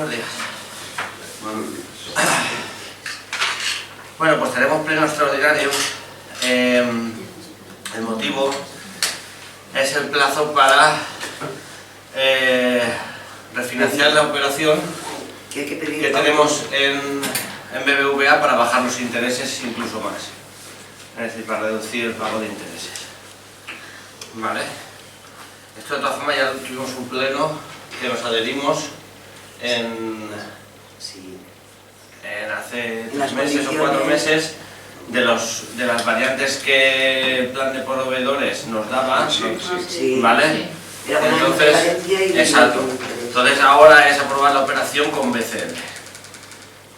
Buenos días. Bueno, pues tenemos pleno extraordinario. El motivo es el plazo para refinanciar la operación que tenemos en BBVA para bajar los intereses incluso más. Es decir, para reducir el pago de intereses. ¿Vale? Esto de todas formas ya tuvimos un pleno que nos adherimos hace 3 meses o 4 meses de las variantes que el plan de proveedores nos daba, ¿vale? Entonces, exacto. Entonces ahora es aprobar la operación con BCL,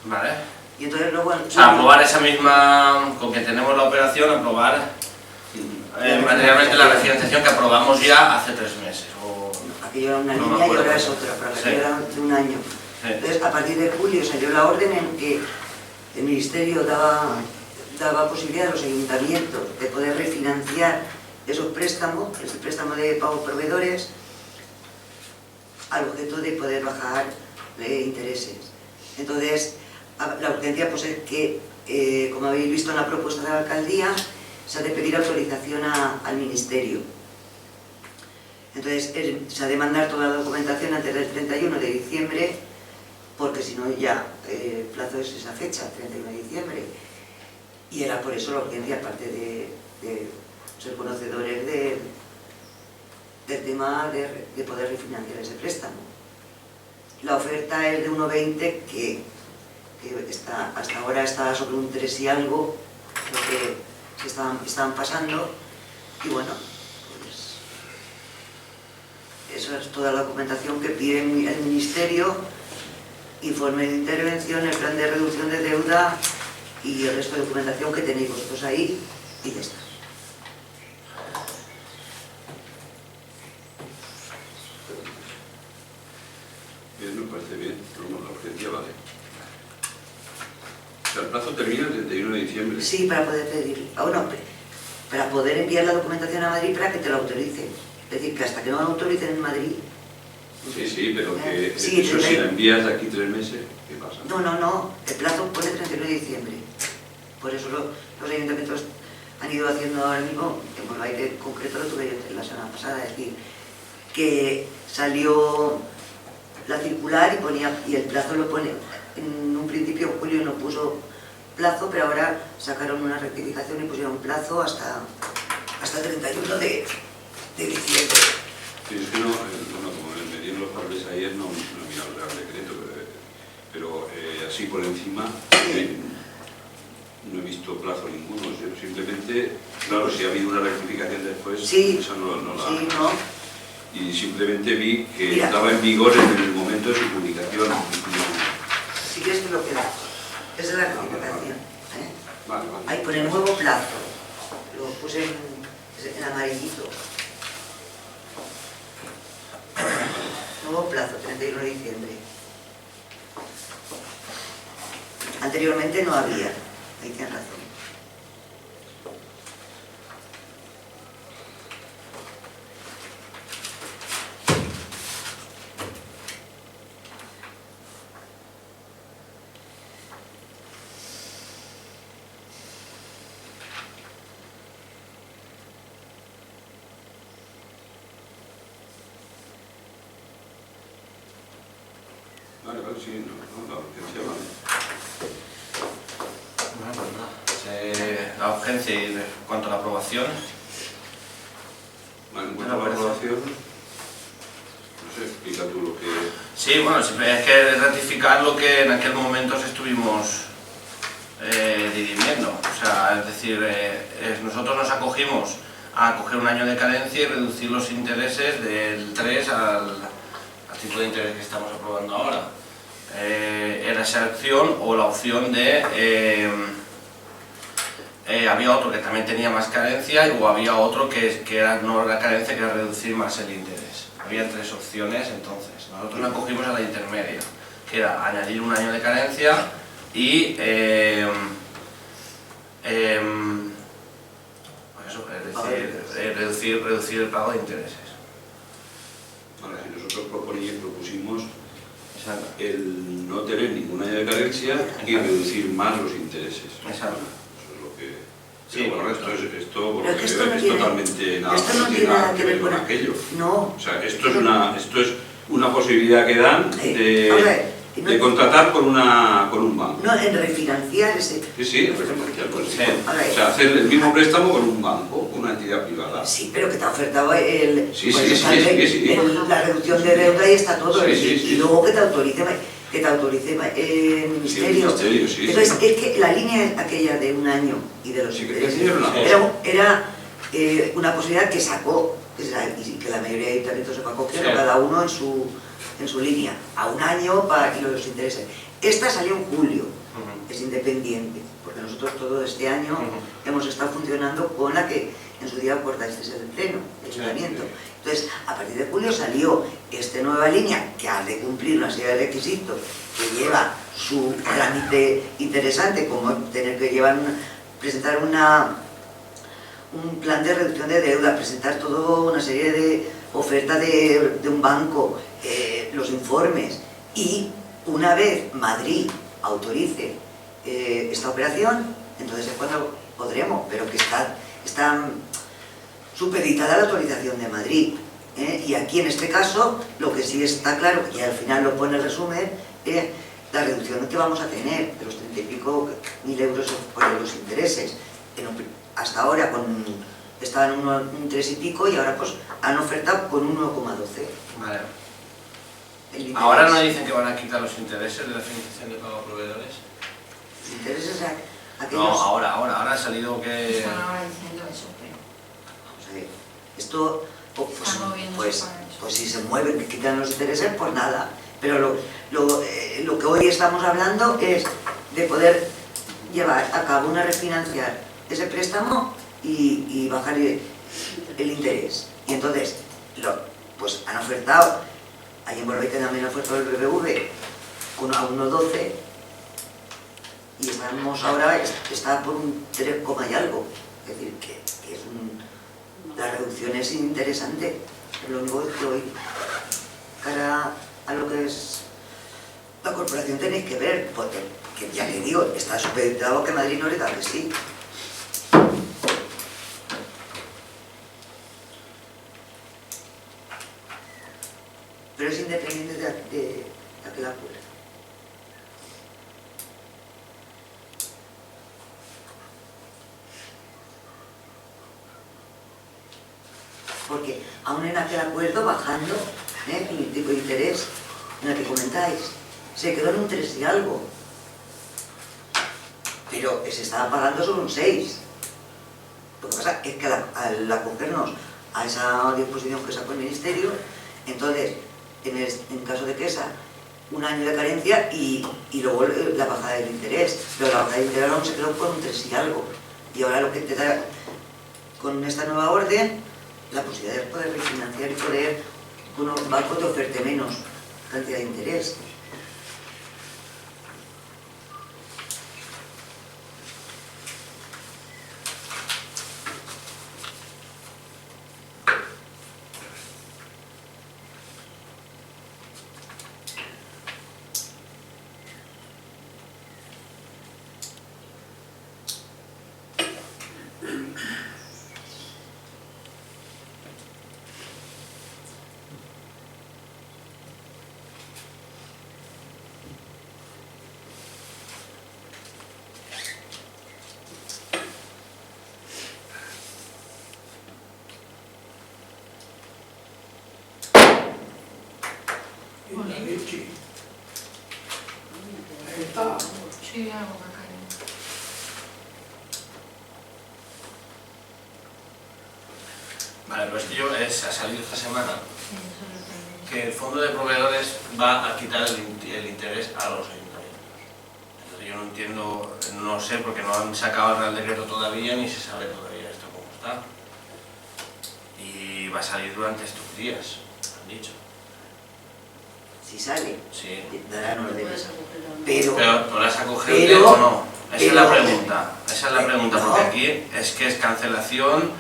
¿vale? Y entonces luego, o sea, aprobar esa misma, con que tenemos la operación, aprobar materialmente la refinanciación que aprobamos ya hace 3 meses. Aquello era una línea y ahora es otra, pero aquello era de un año. Entonces, a partir de julio salió la orden en que el Ministerio daba posibilidad a los ayuntamientos de poder refinanciar esos préstamos, ese préstamo de pago proveedores, al objeto de poder bajar intereses. Entonces, la urgencia pues es que, como habéis visto en la propuesta de la alcaldía, se ha de pedir autorización al Ministerio. Entonces, se ha de mandar toda la documentación antes del 31 de diciembre, porque si no ya el plazo es esa fecha, 31 de diciembre. Y era por eso la urgencia, aparte de ser conocedores del tema de poder refinanciar ese préstamo. La oferta es de 1,20 que hasta ahora está sobre un 3 y algo, lo que se estaban pasando, y bueno, pues eso es toda la documentación que pide el Ministerio, informe de intervención, el plan de reducción de deuda y el resto de documentación que tenéis vosotros ahí, y ya está. Bien, me parece bien, la urgencia vale. O sea, el plazo termina el 31 de diciembre. Sí, para poder pedir, para poder enviar la documentación a Madrid para que te la autoricen. Es decir, que hasta que no la autoricen en Madrid... Sí, pero que sí, eso si la envías de aquí 3 meses, ¿qué pasa? No, el plazo pone 31 de diciembre. Por eso los ayuntamientos han ido haciendo ahora mismo, que el aire concreto lo tuve yo la semana pasada, es decir, que salió la circular y el plazo lo pone. En un principio Julio no puso plazo, pero ahora sacaron una rectificación y pusieron plazo hasta el 31 de diciembre. Sí, es que no, como me dieron los papeles ayer, no he mirado el Real Decreto, pero así por encima no he visto plazo ninguno. Simplemente, claro, si ha habido una rectificación después, esa no la... Sí, no. Y simplemente vi que estaba en vigor en el momento de su publicación. Si quieres que lo queda. Esa es la rectificación. Vale. Ahí pone nuevo plazo. Lo puse en amarillito. Nuevo plazo, 31 de diciembre. Anteriormente no había. Ahí tienes razón. Vale, sí, la urgencia vale. Bueno, pues nada. La urgencia y en cuanto a la aprobación. Vale, en cuanto a la aprobación, no sé, explica tú lo que... Sí, bueno, siempre es que ratificar lo que en aquel momento estuvimos dirimiendo. O sea, es decir, nosotros nos acogimos a coger un año de carencia y reducir los intereses del 3 al tipo de interés que estamos aprobando ahora. Era esa opción o la opción de... había otro que también tenía más carencia o había otro que era no la carencia, que era reducir más el interés. Había 3 opciones entonces. Nosotros nos acogimos a la intermedia, que era añadir un año de carencia y... eso, reducir el pago de intereses. Ahora, si nosotros propusimos Exacto. el no tener ningún año de carencia y reducir más los intereses. Exacto. Eso es lo que... Sí, bueno, correcto. esto por Pero lo que que esto veo, no es tiene- totalmente nada, esto no no tiene tiene nada que ver con con- aquello. No. O sea, esto es una posibilidad que dan Vamos a ver, de contratar con un banco. No, en refinanciar ese... Sí, refinanciar, pues, Sí. A ver. o sea, hacer el mismo préstamo con un banco, con una entidad privada. Sí, pero que te ha ofertado el, Sí, pues sí, está sí, el- sí, sí. la reducción de deuda y está todo. Sí, y, sí, sí. y luego que te autorice el ministerio. Sí, el ministerio, sí, Entonces, sí. es que la línea aquella de un año y de los Sí, que intereses era una cosa. era una posibilidad que sacó, y que la mayoría de ayuntamientos se va cogiendo, Sí. cada uno en su línea, a un año y los intereses. Esta salió en julio. Ujú. Es independiente, porque nosotros todo este año Ujú. hemos estado funcionando con la que en su día acordaste el pleno, el Sí, ayuntamiento. sí. Entonces, a partir de julio salió esta nueva línea que ha de cumplir una serie de requisitos que lleva su trámite interesante, como tener que presentar un plan de reducción de deuda, presentar toda una serie de ofertas de un banco, los informes, y una vez Madrid autorice esta operación, entonces es cuando podremos, pero que está supeditada a la autorización de Madrid. Y aquí en este caso, lo que sí está claro, y al final lo pone el resumen, es la reducción que vamos a tener de los 30 y pico mil euros por los intereses. Hasta ahora estaban un 3 y pico y ahora pues han ofertado con un 1,12. Vale. El interés. Ahora no dicen que van a quitar los intereses de la financiación de pago a proveedores. Los intereses aquellos... No, ahora ha salido que... Están ahora diciendo eso, pero Vamos a ver, esto, Están moviéndose pues para eso. pues si se mueven, que quitan los intereses, pues nada. Pero lo que hoy estamos hablando es de poder llevar a cabo refinanciar ese préstamo y bajar el interés. Y entonces, pues han ofertado, ahí en Barbate también ha ofertado el BBV a 1,12 y estamos ahora, está por un 3, y algo. Es decir, que es la reducción es interesante. Lo único que hoy, cara a lo que es la corporación, tenéis que ver, porque que ya le digo, está supeditado a que Madrid no le da que sí. Pero es independiente de aquel acuerdo. Porque aún en aquel acuerdo, bajando el tipo de interés en el que comentáis, se quedó en un 3 y algo. Pero se estaba pagando solo un 6. Lo que pasa es que al acogernos a esa disposición que sacó el Ministerio, entonces, en caso de que un año de carencia y luego la bajada del interés. Pero la bajada del interés aún se quedó con un 3 y algo. Y ahora lo que te da con esta nueva orden, la posibilidad de poder refinanciar y poder con un banco te oferte menos cantidad de interés. La leche. Está. sí, algo que ha caído. Vale, pues tío, ha salido esta semana Sí, eso es lo que... que el fondo de proveedores va a quitar el interés a los ayuntamientos. Entonces yo no entiendo, no sé, porque no han sacado el Real Decreto todavía, ni se sabe todavía esto cómo está. Y va a salir durante estos días, han dicho. Si sale, Sí. darán órdenes. Puedes acogerlo, ¿no? Pero ¿Podrás acoger pero- o no? Esa es la pero- pregunta. Esa es la pregunta, no. porque aquí es que es cancelación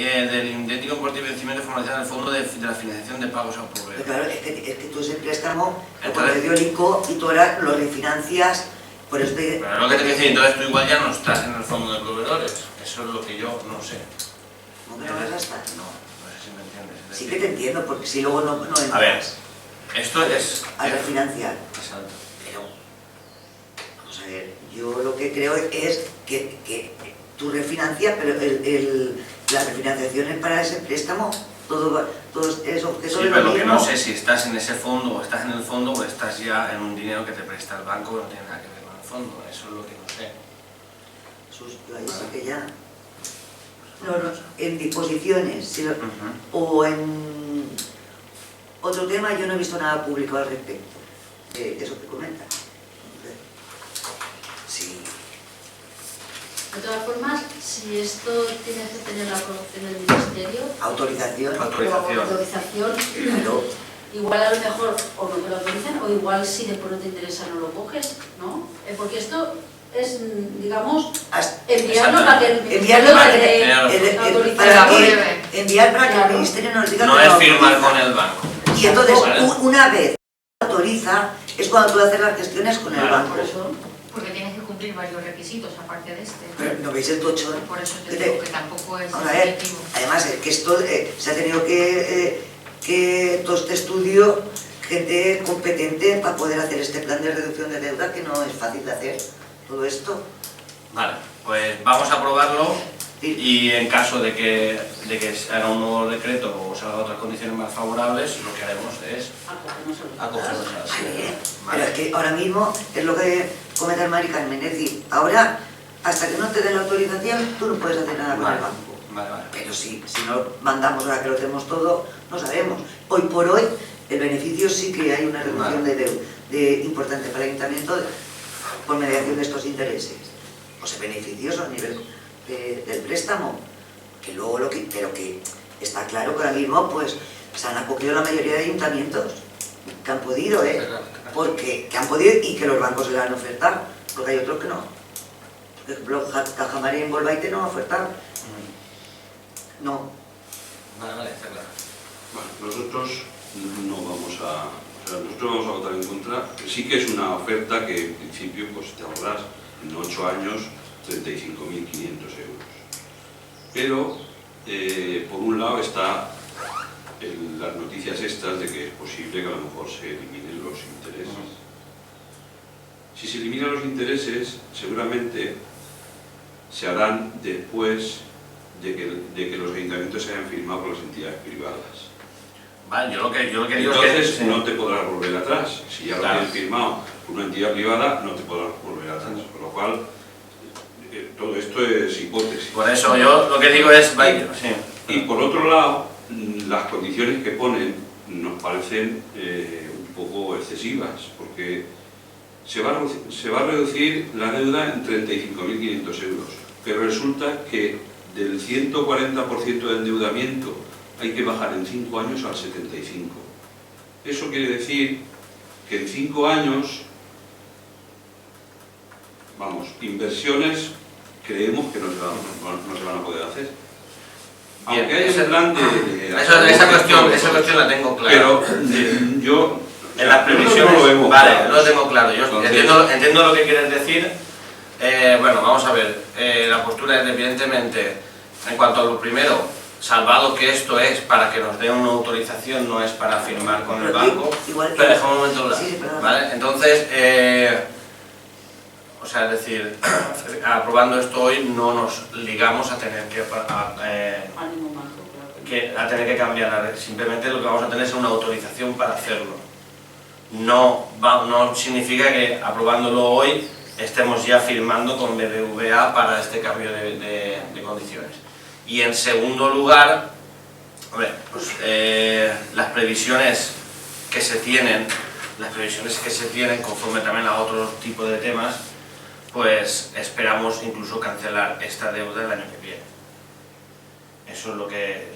del idéntico importe y vencimiento formalizado en el fondo de la financiación de pagos a Pero proveedores. claro, es que tú ese préstamo lo Entonces- pones de ICO y tú ahora lo refinancias, por eso te... Pero es lo que te quiero decir, entonces tú igual ya no estás en el fondo de proveedores. Eso es lo que yo no sé. ¿Cómo que no vas a estar? No sé si me entiendes. Es Sí decir, que te entiendo, porque si luego no entras a ver, esto es... a refinanciar. Exacto. Pero, vamos a ver, yo lo que creo es que tú refinancias, pero la refinanciación es para ese préstamo, todo es objeto Sí, de pero lo lo que mismo. no sé si estás en ese fondo o estás en el fondo o estás ya en un dinero que te presta el banco que no tiene nada que ver con el fondo. Eso es lo que no sé. Yo ahí sí que ya... No, en disposiciones, sí, Ujú. o en otro tema, yo no he visto nada público al respecto de eso que comentas. Sí, De todas formas, si esto tiene que tener la aprobación del Ministerio, autorización, Autorización. o autorización, pero igual a lo mejor o no te lo autorizan, o igual si después no te interesa no lo coges, ¿no? Porque esto es, digamos, enviarlo para que Enviarlo para que- autorizar. enviar para que el Claro. Ministerio nos diga No que es lo firmar autoriza. con el banco. Y entonces, Vale. una vez autoriza, es cuando tú haces las gestiones con el Vale. banco. Por eso, Porque tienes que cumplir varios requisitos aparte de este. Pero no veis el tocho. Por eso ¿Qué te te- digo que tampoco es Vamos a ver, definitivo. además es que esto se ha tenido que todo este estudio, gente competente para poder hacer este plan de reducción de deuda, que no es fácil de hacer todo esto. Vale, pues vamos a aprobarlo y en caso de que se haga un nuevo decreto o salga otras condiciones más favorables, lo que haremos es acogernos a Vale, las... pero es que ahora mismo es lo que comenta el Mari Carmen, es decir, ahora, hasta que no te den la autorización, tú no puedes hacer nada con Vale, el banco. vale, vale. Pero si no mandamos ahora que lo tenemos todo, no sabemos. Hoy por hoy, el beneficio sí que hay una reducción de importante para el ayuntamiento por mediación de estos intereses. O sea, beneficioso a nivel del préstamo. Que luego pero que está claro que ahora mismo pues se han acogido la mayoría de ayuntamientos que han podido, porque que han podido y que los bancos se la han ofertado, porque hay otros que no. Por ejemplo, Caja María en Volvaite no ha ofertado. No. Vale, vale, está claro. Bueno, nosotros no vamos a... O sea, nosotros vamos a votar en contra. Sí que es una oferta que en principio pues, te ahorras en 8 años 35.500 euros. Pero, por un lado está las noticias estas de que es posible que a lo mejor se eliminen los intereses. Si se eliminan los intereses, seguramente se harán después de que los ayuntamientos se hayan firmado con las entidades privadas. Vale, yo lo que digo es Entonces que... no te podrás volver atrás. Si ya lo Claro. tienes firmado con una entidad privada, no te podrás volver atrás. Con lo cual, todo esto es hipótesis. Por eso yo lo que digo es... Sí. Y por otro lado, las condiciones que ponen nos parecen un poco excesivas, porque se va a reducir la deuda en 35.500 euros, pero resulta que del 140% de endeudamiento hay que bajar en 5 años al 75%. Eso quiere decir que en 5 años, vamos, inversiones creemos que no se van a poder hacer. Aunque hay ese plan de... Esa cuestión la tengo clara. Pero yo... En las previsiones, no lo vemos vale, claro. no lo tengo claro. Yo Entonces- entiendo lo que quieres decir. Bueno, vamos a ver. La postura es, evidentemente, en cuanto a lo primero, salvado que esto es para que nos den una autorización, no es para firmar con el Pero banco. igual que- Pero déjame un momento hablar, Sí, perdón. ¿vale? Entonces, o sea, es decir, aprobando esto hoy no nos ligamos a tener a ningún banco, claro. a tener que cambiar la red. Simplemente lo que vamos a tener es una autorización para hacerlo. No significa que aprobándolo hoy estemos ya firmando con BBVA para este cambio de condiciones. Y en segundo lugar, hombre, pues, las previsiones que se tienen conforme también a otro tipo de temas, pues esperamos incluso cancelar esta deuda el año que viene. Eso es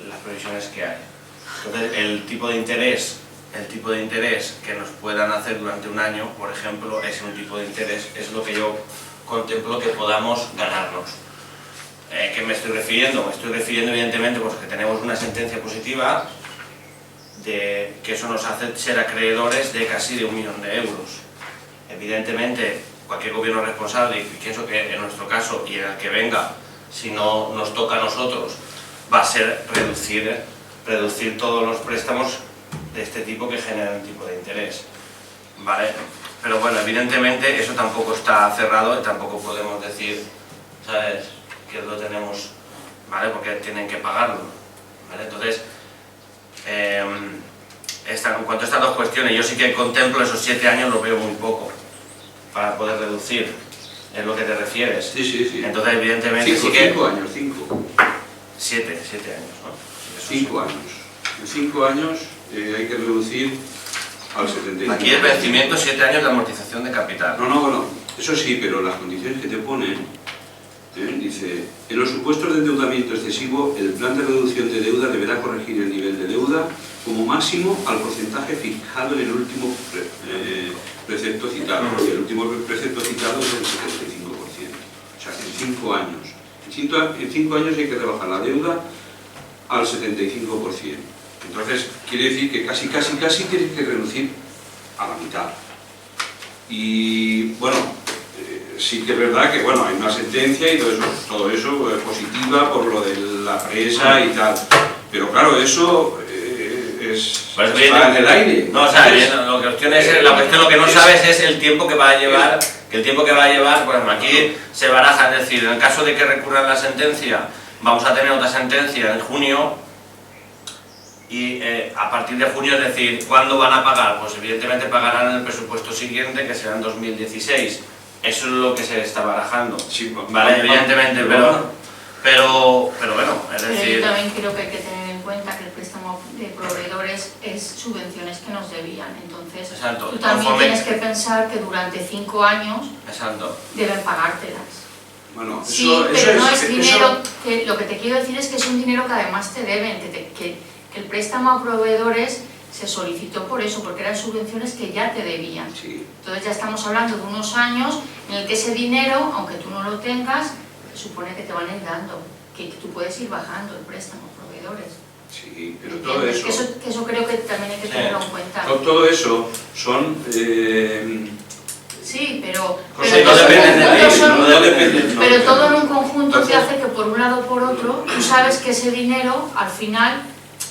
las previsiones que hay. Entonces, el tipo de interés que nos puedan hacer durante un año, por ejemplo, es un tipo de interés, es lo que yo contemplo que podamos ganarnos. ¿Qué me estoy refiriendo? Me estoy refiriendo evidentemente pues que tenemos una sentencia positiva de que eso nos hace ser acreedores de casi de 1 millón de euros. Evidentemente, cualquier gobierno responsable, y pienso que en nuestro caso y en el que venga, si no nos toca a nosotros, va a ser reducir todos los préstamos de este tipo que generan tipo de interés, ¿vale? Pero bueno, evidentemente eso tampoco está cerrado y tampoco podemos decir, ¿sabes?, que lo tenemos, ¿vale?, porque tienen que pagarlo, ¿vale? Entonces, en cuanto a estas dos cuestiones, yo sí que contemplo esos 7 años, lo veo muy poco para poder reducir, es lo que te refieres. Sí. Entonces, evidentemente, sí que... 5 años, 5. 7 años, ¿no? 5 años. En 5 años hay que reducir al 75%. Aquí el vencimiento 7 años de amortización de capital. No, bueno, eso sí, pero las condiciones que te ponen, dice, en los supuestos de endeudamiento excesivo, el plan de reducción de deuda deberá corregir el nivel de deuda como máximo al porcentaje fijado en el último precepto citado. Y el último precepto citado es el 75%. O sea, en 5 años. En 5 años hay que rebajar la deuda al 75%. Entonces, quiere decir que casi tienes que reducir a la mitad. Y, bueno, sí que es verdad que, bueno, hay una sentencia y todo eso es positiva por lo de la presa y tal. Pero, claro, eso pues está en el aire. No, o sea, la cuestión lo que no sabes es el tiempo que va a llevar, por ejemplo, aquí se baraja, es decir, en el caso de que recurran la sentencia, vamos a tener otra sentencia en junio, y a partir de junio, es decir, ¿cuándo van a pagar? Pues evidentemente pagarán en el presupuesto siguiente, que será en 2016. Eso es lo que se está barajando. Sí, vale, evidentemente, pero bueno, es decir... Pero yo también creo que hay que tener en cuenta que el préstamo de proveedores es subvenciones que nos debían. Entonces, exacto, tú también tienes que pensar que durante 5 años deben pagártelas. Bueno, sí, pero no es dinero, que lo que te quiero decir es que es un dinero que además te deben, que el préstamo a proveedores se solicitó por eso, porque eran subvenciones que ya te debían. Sí. Entonces ya estamos hablando de unos años en el que ese dinero, aunque tú no lo tengas, se supone que te van a ir dando, que tú puedes ir bajando el préstamo a proveedores. Sí, pero todo eso... Que eso creo que también hay que tenerlo en cuenta. Todo eso son... Sí, pero todo en un conjunto te hace que por un lado o por otro, tú sabes que ese dinero al final,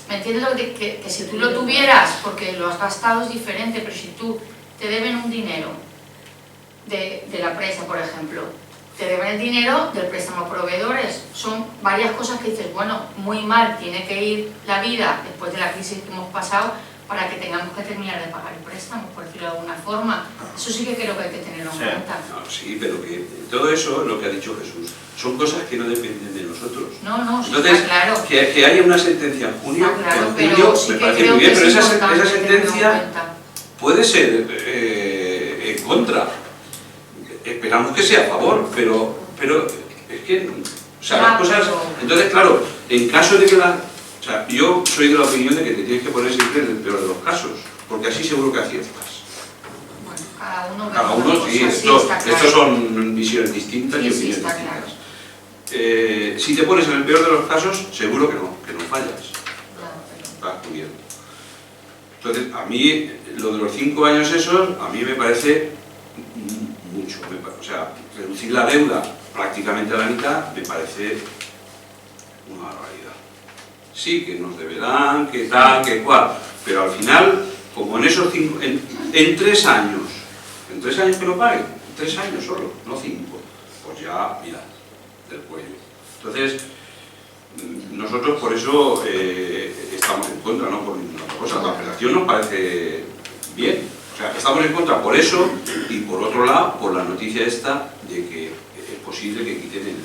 ¿me entiendes? Que si tú lo tuvieras porque lo has gastado es diferente, pero si tú te deben un dinero de la presa, por ejemplo, te deben el dinero del préstamo a proveedores, son varias cosas que dices, bueno, muy mal tiene que ir la vida después de la crisis que hemos pasado para que tengamos que terminar de pagar el préstamo, por decirlo de alguna forma. Eso sí que creo que hay que tenerlo en cuenta. No, sí, pero que todo eso, lo que ha dicho Jesús, son cosas que no dependen de nosotros. No, sí, entonces, está claro. Que haya una sentencia en junio, sí me parece muy bien, pero esa sentencia puede ser en contra. Esperamos que sea a favor, pero es que, o sea, las cosas... Entonces, claro, en caso de que o sea, yo soy de la opinión de que te tienes que poner siempre en el peor de los casos, porque así seguro que aciertas. Bueno, cada uno sí, estos son visiones distintas y opiniones distintas. Si te pones en el peor de los casos, seguro que no fallas. Vas cubierto. Entonces, a mí, lo de los 5 años esos, a mí me parece mucho. O sea, reducir la deuda prácticamente a la mitad me parece una barbaridad. Sí, que nos deberán, que tal, que cual, pero al final, como en esos 5, en 3 años, en 3 años que lo paguen, 3 años solo, no 5, pues ya, mira, del cuello. Entonces, nosotros por eso estamos en contra, no por ninguna otra cosa. La apelación nos parece bien, o sea, estamos en contra por eso y por otro lado, por la noticia esta de que es posible que quiten el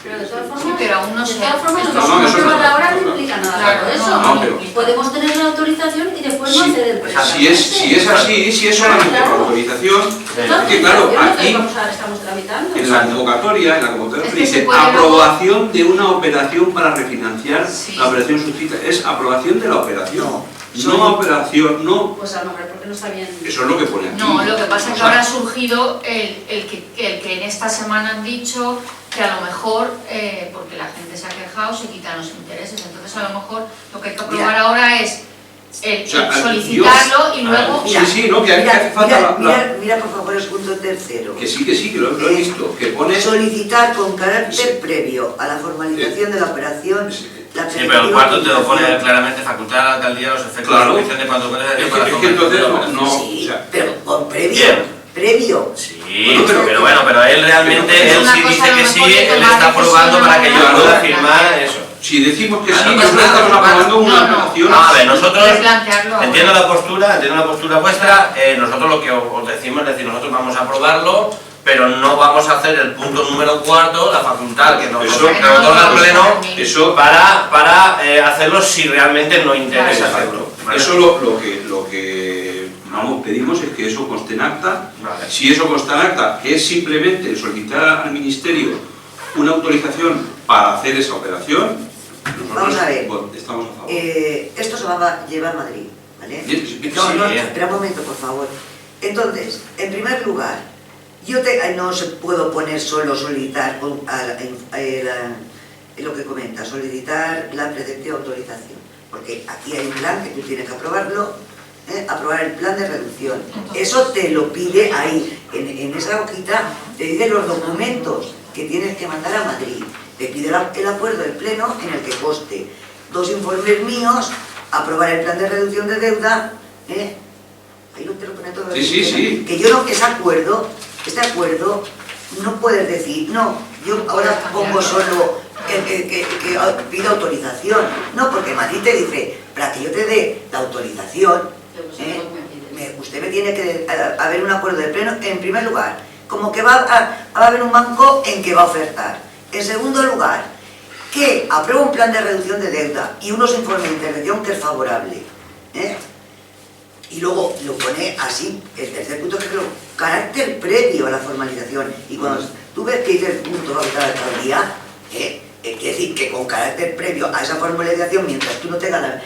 pero de todas formas, sí, pero aún no de todas formas, no ahora no implica nada. Claro, eso podemos tener la autorización y después no hacer el préstamo. Si es así, si es solamente la autorización, es que claro, aquí estamos tramitando. en la convocatoria dice aprobación de una operación para refinanciar la operación suscrita. Es aprobación de la operación. No operación, no. Pues a lo mejor porque no está bien. Eso es lo que pone aquí. No, lo que pasa es que ahora ha surgido el que en esta semana han dicho que a lo mejor, porque la gente se ha quejado, se quitan los intereses. Entonces a lo mejor lo que hay que aprobar ahora es el solicitarlo y luego... Mira, sí, no, que hace falta mira por favor el punto tercero. Que sí, que lo he visto, que pone... Solicitar con carácter previo a la formalización de la operación... Sí, pero el cuarto te lo pone claramente, facultar a la alcaldía los efectos de la comisión de cuanto menos de para es que entonces no, sí, o sea, pero con previo. Sí, bueno, pero él realmente, él sí dice que sí, él está aprobando para que yo pueda firmar eso. Si decimos que Ah, sí, no nosotros pasa nada, estamos aprobando una no. operación... A ver, nosotros, replantearlo. entiendo la postura vuestra, nosotros lo que os decimos es decir, nosotros vamos a aprobarlo, pero no vamos a hacer el punto número 4, la facultad que nos otorga el pleno, para hacerlo si realmente no interesa hacerlo. ¿Vale? Eso lo que vamos, pedimos es que eso conste en acta. Vale. Si eso consta en acta, que es simplemente solicitar al Ministerio una autorización para hacer esa operación, nosotros Vamos a ver. Estamos a favor. Esto se va a llevar a Madrid, ¿vale? Sí, No, sí. espera un momento, por favor. Entonces, en primer lugar, no se puedo poner solo solicitar lo que comenta, solicitar la preceptiva autorización, porque aquí hay un plan que tú tienes que aprobarlo, aprobar el plan de reducción. Eso te lo pide ahí, en esa hojita te dice los documentos que tienes que mandar a Madrid. Te pide el acuerdo del pleno en el que conste 2 informes míos, aprobar el plan de reducción de deuda, ahí no te lo pone todo. Sí. Que yo no, este acuerdo no puedes decir, no, yo ahora pongo solo que pido autorización. No, porque Madrid te dice, para que yo te dé la autorización, usted me tiene que haber un acuerdo de pleno, en primer lugar, como que va a haber un banco en que va a ofertar. En segundo lugar, que aprueba un plan de reducción de deuda y unos informes de intervención que es favorable. Y luego lo pone así, el tercer punto que es carácter previo a la formalización. Y cuando tú ves que dice el punto de la alcaldía, quiere decir que con carácter previo a esa formalización, mientras tú no tengas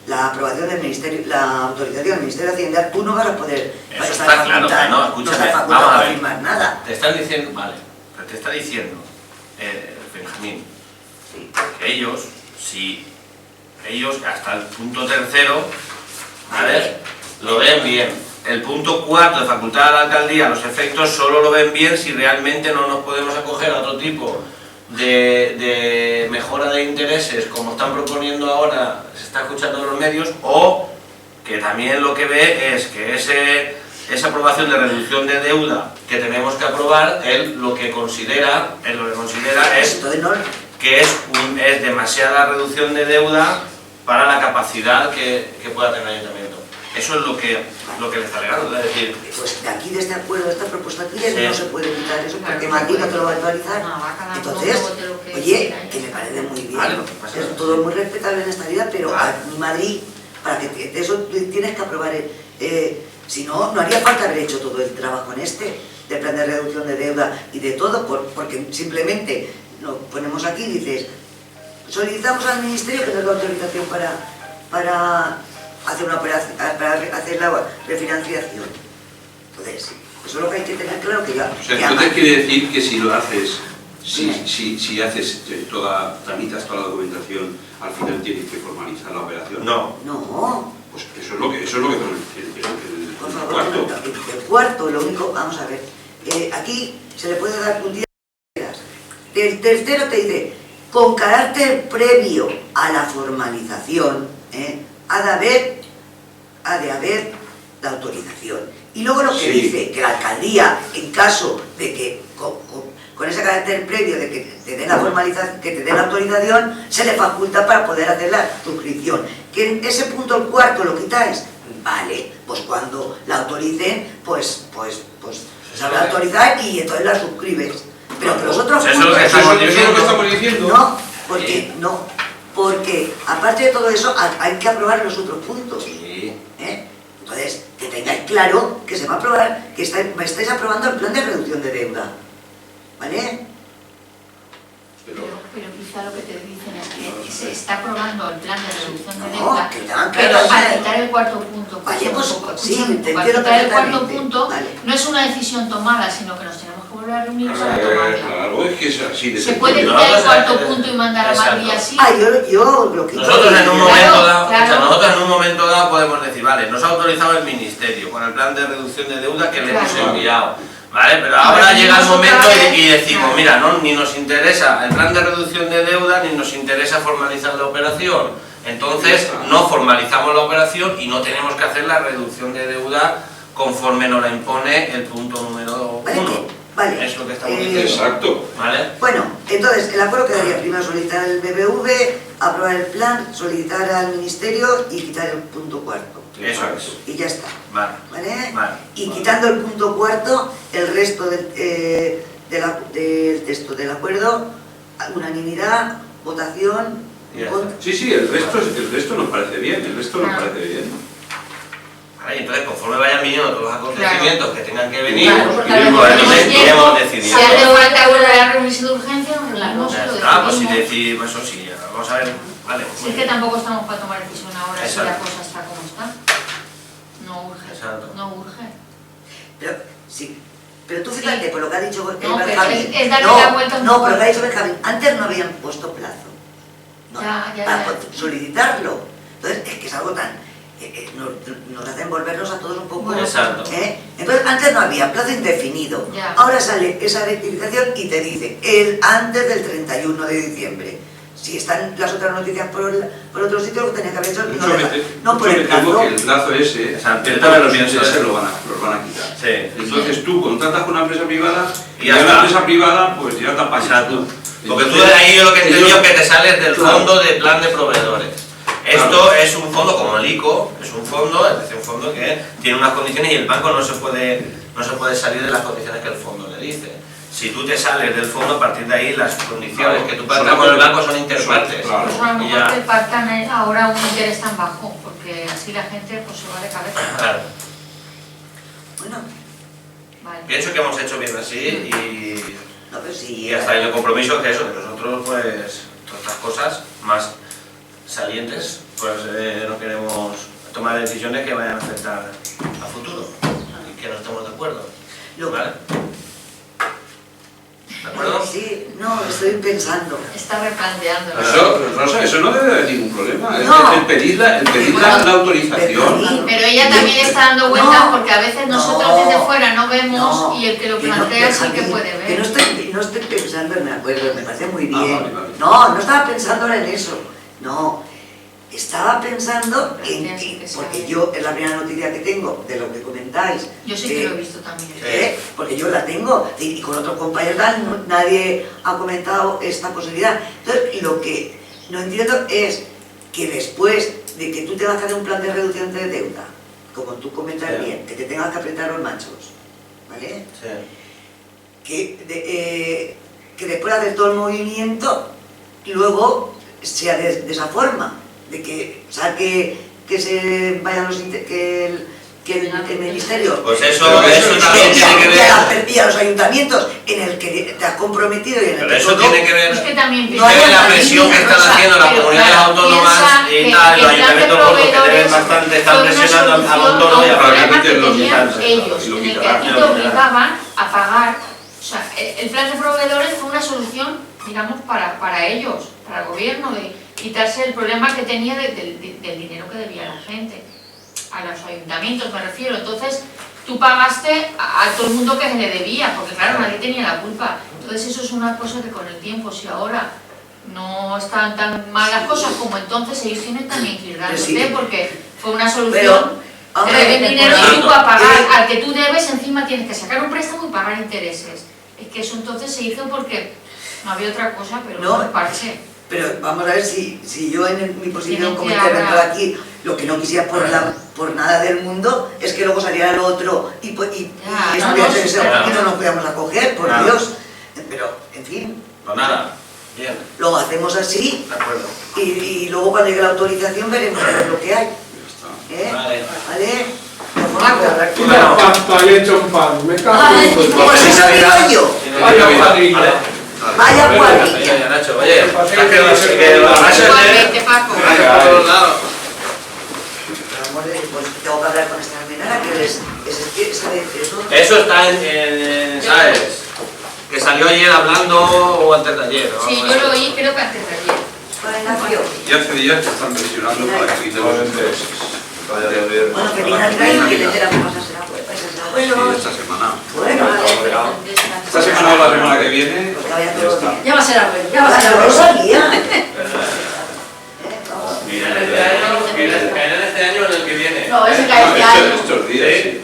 la aprobación del Ministerio, la autorización del Ministerio de Hacienda, tú no vas a poder Está claro, pero no, escúchame, vamos a para ver. firmar nada. Te están diciendo, vale, pero te está diciendo, Benjamín, que ellos hasta el punto tercero, ¿vale? Lo ven bien. El punto 4 de facultad a la alcaldía, los efectos solo lo ven bien si realmente no nos podemos acoger a otro tipo de mejora de intereses, como están proponiendo ahora, se está escuchando en los medios, o que también lo que ve es que esa aprobación de reducción de deuda que tenemos que aprobar, él lo que considera es que es demasiada reducción de deuda para la capacidad que pueda tener el ayuntamiento. Eso es lo que le está alegando, es decir... Pues de aquí, de este acuerdo, de esta propuesta tuya, Sí. no se puede quitar eso, porque Madrid no te lo va a actualizar. Entonces, oye, que me parece muy bien, Vale, pasa nada. es todo muy respetable en esta vida, pero Vale. a Madrid, para que eso tienes que aprobar, si no, no haría falta haber hecho todo el trabajo en del plan de reducción de deuda y de todo, porque simplemente lo ponemos aquí y dices, solicitamos al Ministerio que nos dé autorización para hacer una operación, para hacer la refinanciación. Entonces, eso es lo que hay que tener claro, que ya... O sea, entonces quiere decir que si lo haces, si haces tramitas toda la documentación, al final tienes que formalizar la operación. No. Pues eso es lo que pone el Por favor, cuarto. el cuarto, lo único, vamos a ver, aquí se le puede dar un día de quieras. El tercero te dice, con carácter previo a la formalización, ha de haber la autorización. Y luego lo que Sí. dice, que la alcaldía, en caso de que con ese carácter previo de que te den la formalización, que te den la autorización, se le faculta para poder hacer la suscripción. Que en ese punto, el cuarto, lo quitáis. Vale, pues cuando la autoricen, pues se va a autorizar y entonces la suscribes. Pero que los otros Eso es lo puntos... que estamos Eso es lo que estamos diciendo. Porque aparte de todo eso hay que aprobar los otros puntos. Sí. Entonces, que tengáis claro que se va a aprobar, que estáis aprobando el plan de reducción de deuda. ¿Vale? Pero quizá lo que te dicen es que se está aprobando el plan de reducción de No, deuda, que tengan pero claro, al quitar el cuarto punto, Vale, pues, sí, te al entiendo quitar el cuarto perfectamente. punto, Vale. no es una decisión tomada, sino que nos tenemos que volver volver a reunir para tomarla. Claro, es que es así de Se puede sencillo. quitar el cuarto punto y mandar a Madrid así. Yo lo que... Nosotros en un Claro, momento dado, claro. o sea, nosotros en un momento dado podemos decir, vale, nos ha autorizado el Ministerio con el plan de reducción de deuda que le hemos Claro. enviado, vale, pero Ahora ahora llega el tenemos otra momento vez, y decimos, claro. mira, no, ni nos interesa el plan de reducción de deuda ni nos interesa formalizar la operación, entonces no formalizamos la operación y no tenemos que hacer la reducción de deuda conforme nos la impone el punto número 1. Vale. Es lo que estamos diciendo. Exacto. ¿Vale? Bueno, entonces el acuerdo quedaría primero solicitar al BBV, aprobar el plan, solicitar al Ministerio y quitar el punto cuarto. Eso es. Y ya está. Vale. ¿Vale? Vale. Y quitando el punto cuarto, el resto del texto del acuerdo, unanimidad, votación, Ya contra. Sí, sí, el resto nos parece bien, el resto nos parece bien. Vale, entonces conforme vayan viniendo todos los acontecimientos que tengan que venir, Claro, porque y a ver, entonces tenemos iremos Si decidiendo. hace falta volver a reunirse de urgencia, nos reunimos y Ya lo está, pues si decidimos. decimos eso sí, vamos a ver, vale. Si es que tampoco estamos para tomar decisión ahora si la Exacto. cosa está como está. No urge. Exacto. No urge. Pero, sí. Pero tú fíjate, por lo que ha dicho pero Benjamín. es darle la vuelta un No, poco. pero lo que ha dicho Benjamín, antes no habían puesto plazo. No, Ya, para ya. solicitarlo. Entonces, es que es algo tan... nos hacen volvernos a todos un poco... Bueno, exacto. Entonces, antes no había plazo indefinido. Ya. Ahora sale esa rectificación y te dice, el antes del 31 de diciembre. Si están las otras noticias por otro sitio, lo que tenía que haber hecho no por el temo plazo. que el plazo ese, Exacto, yo el también lo plazo pienso, ese ¿eh? los van a quitar. Sí. Entonces tú contratas con una empresa privada Y y ya a la está. empresa privada pues ya te apañas Exacto. tú. Porque tú Entonces, de ahí yo lo que entiendo ellos- es que te sales del Claro. fondo de plan de proveedores. Esto Claro. es un fondo como el ICO, es un fondo, es decir, un fondo que tiene unas condiciones y el banco no se puede salir de las condiciones que el fondo le dice. Si tú te sales del fondo, a partir de ahí las condiciones Claro. que tú pactas con el banco son interpartes. Claro. Pues a lo Y mejor ya. que partan ahora un interés tan bajo, porque así la gente pues se va de cabeza. Claro. Bueno, Vale. Pienso que hemos hecho bien así y no, pero sí... y hasta ahí el compromiso que eso, que nosotros pues todas estas cosas más salientes pues no queremos tomar decisiones que vayan a afectar a futuro y que no estemos de acuerdo. Lo- ¿Vale? ¿De acuerdo? Sí, no, estoy pensando. Está replanteándolo. Eso, Rosa, eso no debe haber ningún problema. No. El pedir la autorización. Pero ella también está dando vueltas No, porque a veces nosotros no, desde fuera no vemos no, y el que lo que no, plantea sí que Benjamín, puede Que ver. no estoy pensando en mi acuerdo, me parece muy Ah, bien. vale, vale. No estaba pensando ahora en eso. No, estaba pensando Pero en tienes que, que porque saber. yo es la primera noticia que tengo de lo que comentáis. Yo sí de- que lo he visto también. Porque yo la tengo y con otros compañeros tal, nadie ha comentado esta posibilidad. Entonces, lo que no entiendo es que después de que tú tengas que hacer un plan de reducción de deuda, como tú comentas Sí. bien, que te tengas que apretar los machos, ¿vale? Sí. Que después de hacer todo el movimiento, luego sea de esa forma, de que, o sea, que se vayan los que el ministerio Pues eso Pero también tiene que ver. y a los ayuntamientos en el que te has comprometido y en el Pero que eso todo- tiene que ver. Es que también No hay Es la ayuntamientos, presión que están Rosa, haciendo las pero comunidades claro, autónomas piensa y que tal, los el plan de ayuntamientos gordos que deben proveedores bastante, están fue una presionando a solución Montoro y a un problema que Probablemente tenían los- ellos, y lo en el que quitarán. a ti te obligaban a pagar. O sea, el plan de proveedores fue una solución, digamos, para ellos, para el gobierno, de quitarse el problema que tenía del dinero que debía la gente, a los ayuntamientos me refiero. Entonces, tú pagaste a todo el mundo que se le debía, porque claro, nadie tenía la culpa. Entonces eso es una cosa que con el tiempo, si ahora no están tan mal las cosas como entonces, ellos tienen también que ir dándote, Sí. porque fue una solución. Pero, Te hombre, deben dinero y exacto. tú a pagar, al que tú debes encima tienes que sacar un préstamo y pagar intereses. Es que eso entonces se hizo porque no había otra cosa, pero No. no un parche. Pero vamos a ver si yo en mi posición Tienen como que interventor hablar. aquí, lo que no quisiera por nada del mundo es que luego saliera lo otro y Ya, eso no, hubiera no, hecho que sí, sea claro. que no nos podíamos acoger, por Claro. Dios. Pero, en fin, Pues nada, bien, lo hacemos así de acuerdo. y luego cuando llegue la autorización veremos lo que hay. ¿Eh? Vale. ¿Vale? De forma que habrá que- Bueno. Pasta y hecho un pan, me cago Ay, en Pues todo. eso digo yo. Vaya cuadrilla. Vale. Vaya Venga, cuadrilla. Nacho, oye, Que pase has quedado así que lo vas a Igualmente, Paco. por todos lados. Por amor de Dios, pues tengo que hablar con esta almenara que sabe eso. Eso está en ¿sabes? ayer hablando o antes de ayer. ¿no? Sí, yo lo oí creo que antes de ayer. Con el nació. Y hace días que están presionando para que quiten los intereses. Bueno, que finalmente hay que meter a cosas en la web. Sí, esta semana. Bueno, Esta semana o la semana que viene, pues que vaya ya todo está. bien. Ya va a ser abuelo, ya va a ser No lo abuelo. sabía. Viene este año en el que viene. No, ese cae este año. Estos días, sí.